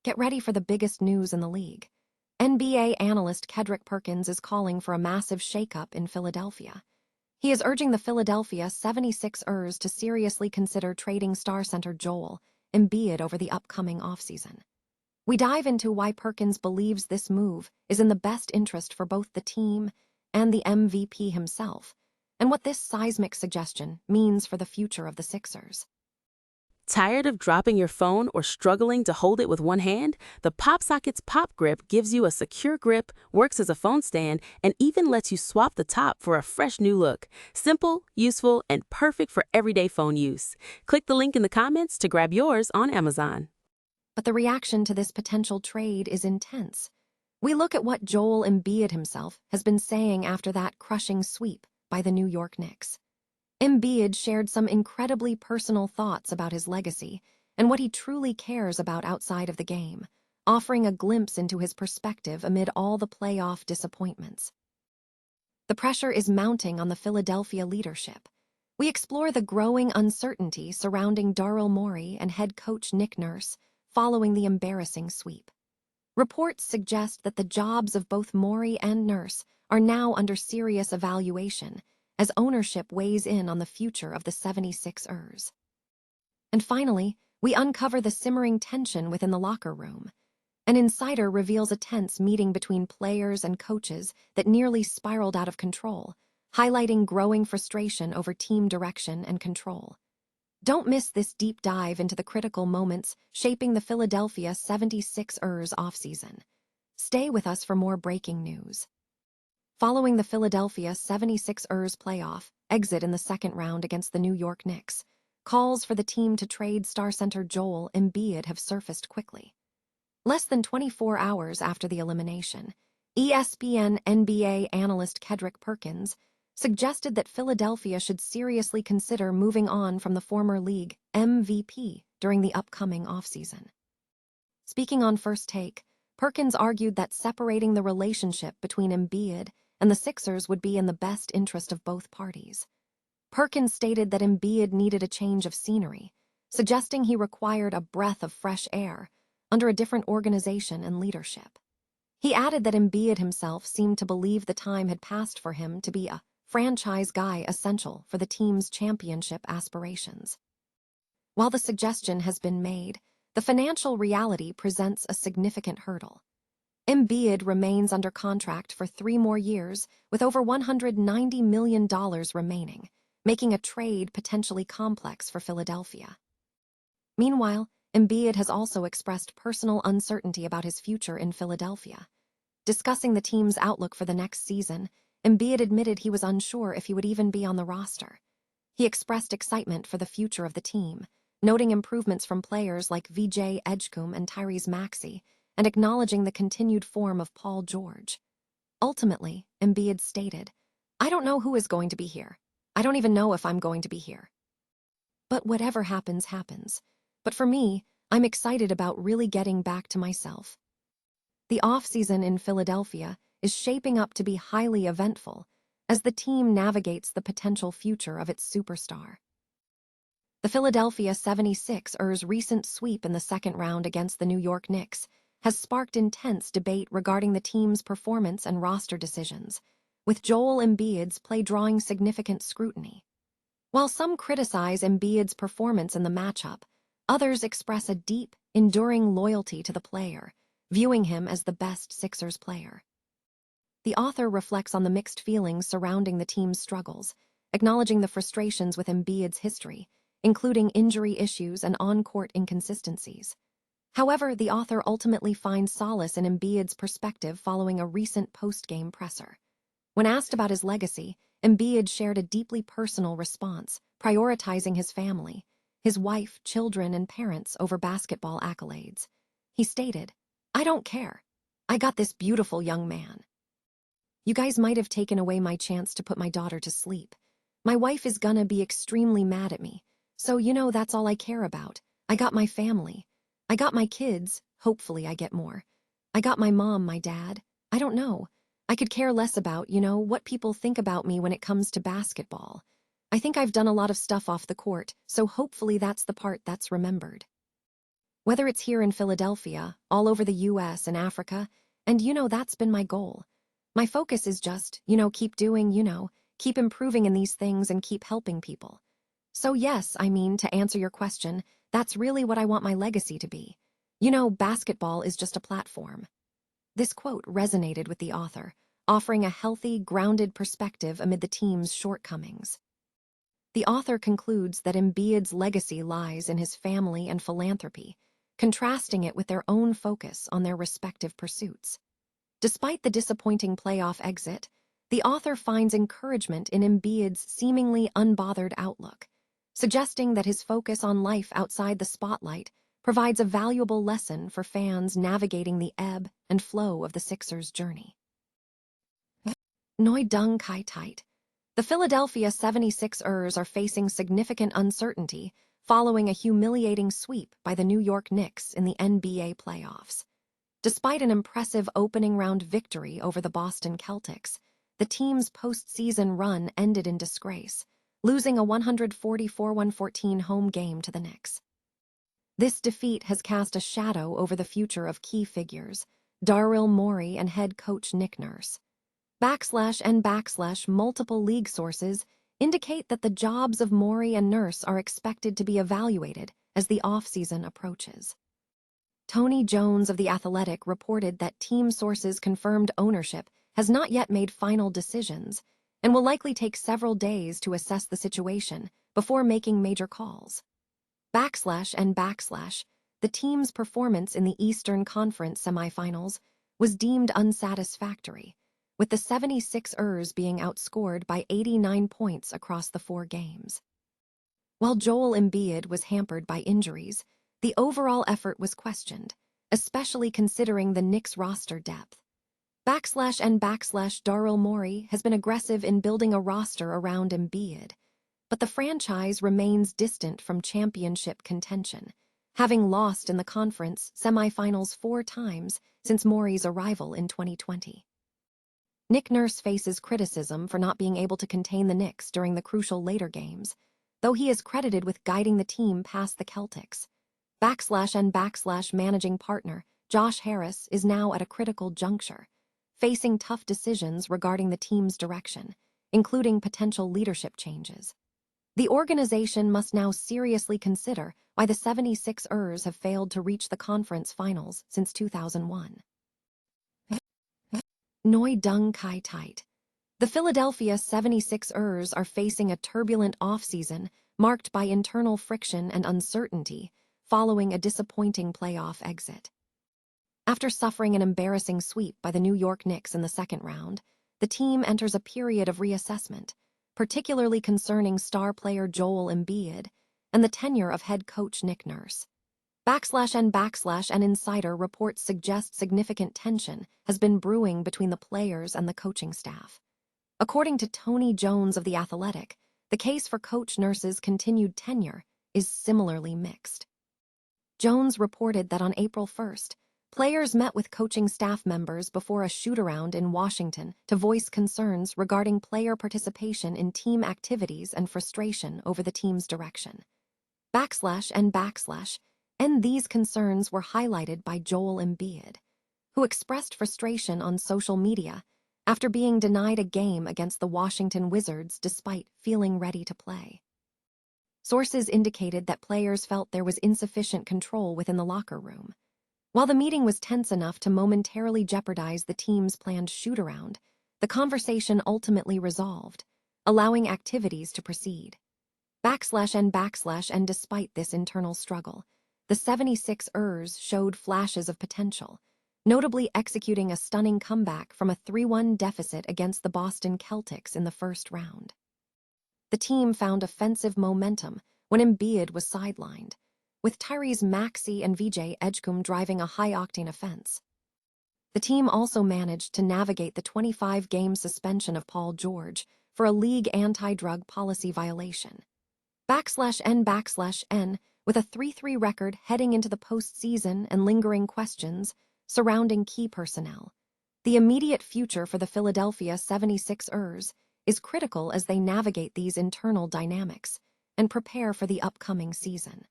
Get ready for the biggest news in the league. NBA analyst Kedrick Perkins is calling for a massive shakeup in Philadelphia. He is urging the Philadelphia 76ers to seriously consider trading star center Joel Embiid over the upcoming offseason. We dive into why Perkins believes this move is in the best interest for both the team and the MVP himself, and what this seismic suggestion means for the future of the Sixers. Tired of dropping your phone or struggling to hold it with one hand? The PopSockets Pop Grip gives you a secure grip, works as a phone stand, and even lets you swap the top for a fresh new look. Simple, useful, and perfect for everyday phone use. Click the link in the comments to grab yours on Amazon. But the reaction to this potential trade is intense. We look at what Joel Embiid himself has been saying after that crushing sweep by the New York Knicks. Embiid shared some incredibly personal thoughts about his legacy and what he truly cares about outside of the game, offering a glimpse into his perspective amid all the playoff disappointments. The pressure is mounting on the Philadelphia leadership. We explore the growing uncertainty surrounding Daryl Morey and head coach Nick Nurse following the embarrassing sweep. Reports suggest that the jobs of both Morey and Nurse are now under serious evaluation as ownership weighs in on the future of the 76ers. And finally, we uncover the simmering tension within the locker room. An insider reveals a tense meeting between players and coaches that nearly spiraled out of control, highlighting growing frustration over team direction and control. Don't miss this deep dive into the critical moments shaping the Philadelphia 76ers offseason. Stay with us for more breaking news. Following the Philadelphia 76ers playoff exit in the second round against the New York Knicks, calls for the team to trade star center Joel Embiid have surfaced quickly. Less than 24 hours after the elimination, ESPN NBA analyst Kedrick Perkins suggested that Philadelphia should seriously consider moving on from the former league MVP during the upcoming offseason. Speaking on First Take, Perkins argued that separating the relationship between Embiid and the Sixers would be in the best interest of both parties. Perkins stated that Embiid needed a change of scenery, suggesting he required a breath of fresh air under a different organization and leadership. He added that Embiid himself seemed to believe the time had passed for him to be a franchise guy essential for the team's championship aspirations. While the suggestion has been made, the financial reality presents a significant hurdle. Embiid remains under contract for 3 more years with over $190 million remaining, making a trade potentially complex for Philadelphia. Meanwhile, Embiid has also expressed personal uncertainty about his future in Philadelphia. Discussing the team's outlook for the next season, Embiid admitted he was unsure if he would even be on the roster. He expressed excitement for the future of the team, noting improvements from players like VJ Edgecombe and Tyrese Maxey, and acknowledging the continued form of Paul George. Ultimately, Embiid stated, "I don't know who is going to be here. I don't even know if I'm going to be here. But whatever happens, happens. But for me, I'm excited about really getting back to myself." The offseason in Philadelphia is shaping up to be highly eventful as the team navigates the potential future of its superstar. The Philadelphia 76ers' recent sweep in the second round against the New York Knicks has sparked intense debate regarding the team's performance and roster decisions, with Joel Embiid's play drawing significant scrutiny. While some criticize Embiid's performance in the matchup, others express a deep, enduring loyalty to the player, viewing him as the best Sixers player. The author reflects on the mixed feelings surrounding the team's struggles, acknowledging the frustrations with Embiid's history, including injury issues and on-court inconsistencies. However, the author ultimately finds solace in Embiid's perspective following a recent post-game presser. When asked about his legacy, Embiid shared a deeply personal response, prioritizing his family, his wife, children, and parents over basketball accolades. He stated, "I don't care. I got this beautiful young man. You guys might have taken away my chance to put my daughter to sleep. My wife is gonna be extremely mad at me, so that's all I care about. I got my family. I got my kids, hopefully I get more. I got my mom, my dad. I don't know. I could care less about, what people think about me when it comes to basketball. I think I've done a lot of stuff off the court, so hopefully that's the part that's remembered." Whether it's here in Philadelphia, all over the US and Africa, and that's been my goal. My focus is just, keep doing, keep improving in these things and keep helping people. So yes, to answer your question, that's really what I want my legacy to be. Basketball is just a platform. This quote resonated with the author, offering a healthy, grounded perspective amid the team's shortcomings. The author concludes that Embiid's legacy lies in his family and philanthropy, contrasting it with their own focus on their respective pursuits. Despite the disappointing playoff exit, the author finds encouragement in Embiid's seemingly unbothered outlook, suggesting that his focus on life outside the spotlight provides a valuable lesson for fans navigating the ebb and flow of the Sixers' journey. Noi Dung Kai Tight. The Philadelphia 76ers are facing significant uncertainty following a humiliating sweep by the New York Knicks in the NBA playoffs. Despite an impressive opening round victory over the Boston Celtics, the team's postseason run ended in disgrace, losing a 144-114 home game to the Knicks. This defeat has cast a shadow over the future of key figures, Daryl Morey and head coach Nick Nurse. Multiple league sources indicate that the jobs of Morey and Nurse are expected to be evaluated as the offseason approaches. Tony Jones of The Athletic reported that team sources confirmed ownership has not yet made final decisions and will likely take several days to assess the situation before making major calls. The team's performance in the Eastern Conference semifinals was deemed unsatisfactory, with the 76ers being outscored by 89 points across the 4 games. While Joel Embiid was hampered by injuries, the overall effort was questioned, especially considering the Knicks' roster depth. Daryl Morey has been aggressive in building a roster around Embiid, but the franchise remains distant from championship contention, having lost in the conference semifinals 4 times since Morey's arrival in 2020. Nick Nurse faces criticism for not being able to contain the Knicks during the crucial later games, though he is credited with guiding the team past the Celtics. Managing partner Josh Harris is now at a critical juncture, facing tough decisions regarding the team's direction, including potential leadership changes. The organization must now seriously consider why the 76ers have failed to reach the conference finals since 2001. Noi Dung Kai Tight. The Philadelphia 76ers are facing a turbulent offseason marked by internal friction and uncertainty following a disappointing playoff exit. After suffering an embarrassing sweep by the New York Knicks in the second round, the team enters a period of reassessment, particularly concerning star player Joel Embiid and the tenure of head coach Nick Nurse. An insider reports suggest significant tension has been brewing between the players and the coaching staff. According to Tony Jones of The Athletic, the case for Coach Nurse's continued tenure is similarly mixed. Jones reported that on April 1st, players met with coaching staff members before a shoot-around in Washington to voice concerns regarding player participation in team activities and frustration over the team's direction. And these concerns were highlighted by Joel Embiid, who expressed frustration on social media after being denied a game against the Washington Wizards despite feeling ready to play. Sources indicated that players felt there was insufficient control within the locker room. While the meeting was tense enough to momentarily jeopardize the team's planned shoot-around, the conversation ultimately resolved, allowing activities to proceed. And despite this internal struggle, the 76ers showed flashes of potential, notably executing a stunning comeback from a 3-1 deficit against the Boston Celtics in the first round. The team found offensive momentum when Embiid was sidelined, with Tyrese Maxey and VJ Edgecombe driving a high-octane offense. The team also managed to navigate the 25-game suspension of Paul George for a league anti-drug policy violation. N with a 3-3 record heading into the postseason and lingering questions surrounding key personnel. The immediate future for the Philadelphia 76ers is critical as they navigate these internal dynamics and prepare for the upcoming season.